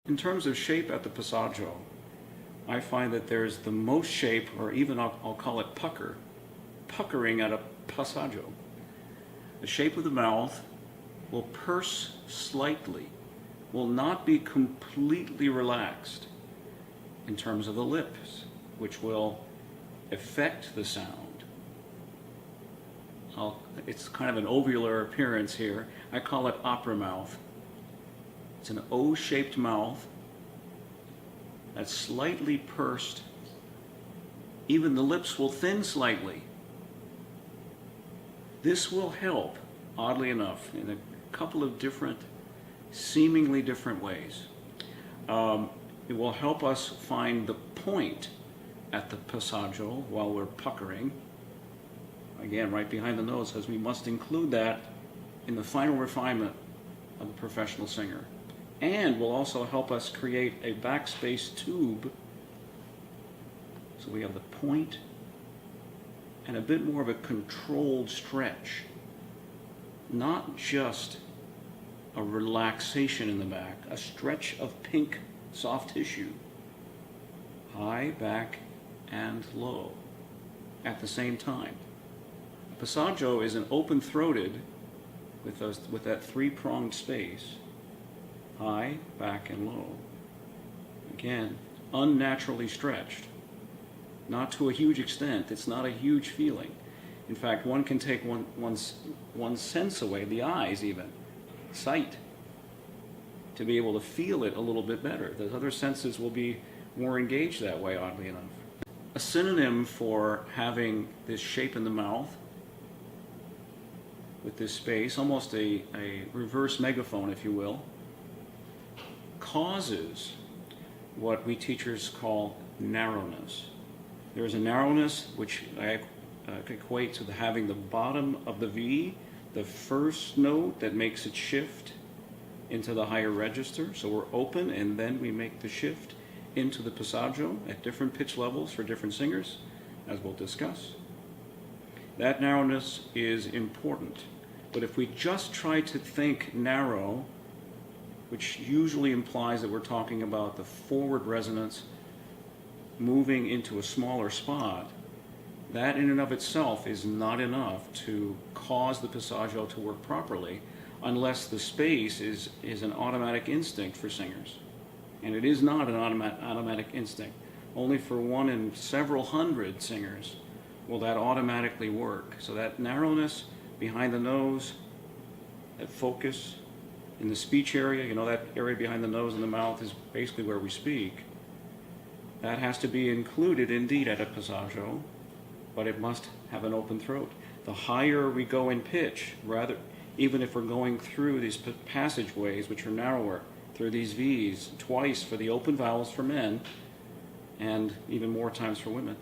In terms of shape at the passaggio, I find that there's the most shape, or even I'll call it puckering at a passaggio. The shape of the mouth will purse slightly, will not be completely relaxed in terms of the lips, which will affect the sound. It's kind of an ovular appearance here. I call it opera mouth. It's an O-shaped mouth that's slightly pursed. Even the lips will thin slightly. This will help, oddly enough, in a couple of seemingly different ways. It will help us find the point at the passaggio while we're puckering. Again, right behind the nose, as we must include that in the final refinement of the professional singer. And will also help us create a backspace tube. So we have the point and a bit more of a controlled stretch. Not just a relaxation in the back, a stretch of pink soft tissue. High, back, and low at the same time. Passaggio is an open-throated with that three-pronged space. High, back, and low. Again, unnaturally stretched. Not to a huge extent. It's not a huge feeling. In fact, one can take one's sense away, the eyes even, sight, to be able to feel it a little bit better. The other senses will be more engaged that way, oddly enough. A synonym for having this shape in the mouth with this space, almost a reverse megaphone, if you will, causes what we teachers call narrowness. There is a narrowness which I equate to having the bottom of the V, the first note that makes it shift into the higher register. So we're open and then we make the shift into the passaggio at different pitch levels for different singers, as we'll discuss. That narrowness is important. But if we just try to think narrow, which usually implies that we're talking about the forward resonance moving into a smaller spot, that in and of itself is not enough to cause the passaggio to work properly unless the space is an automatic instinct for singers. And it is not an automatic instinct. Only for one in several hundred singers will that automatically work. So that narrowness behind the nose, that focus in the speech area, that area behind the nose and the mouth is basically where we speak. That has to be included indeed at a passaggio, but it must have an open throat. The higher we go in pitch, even if we're going through these passageways, which are narrower, through these V's, twice for the open vowels for men, and even more times for women,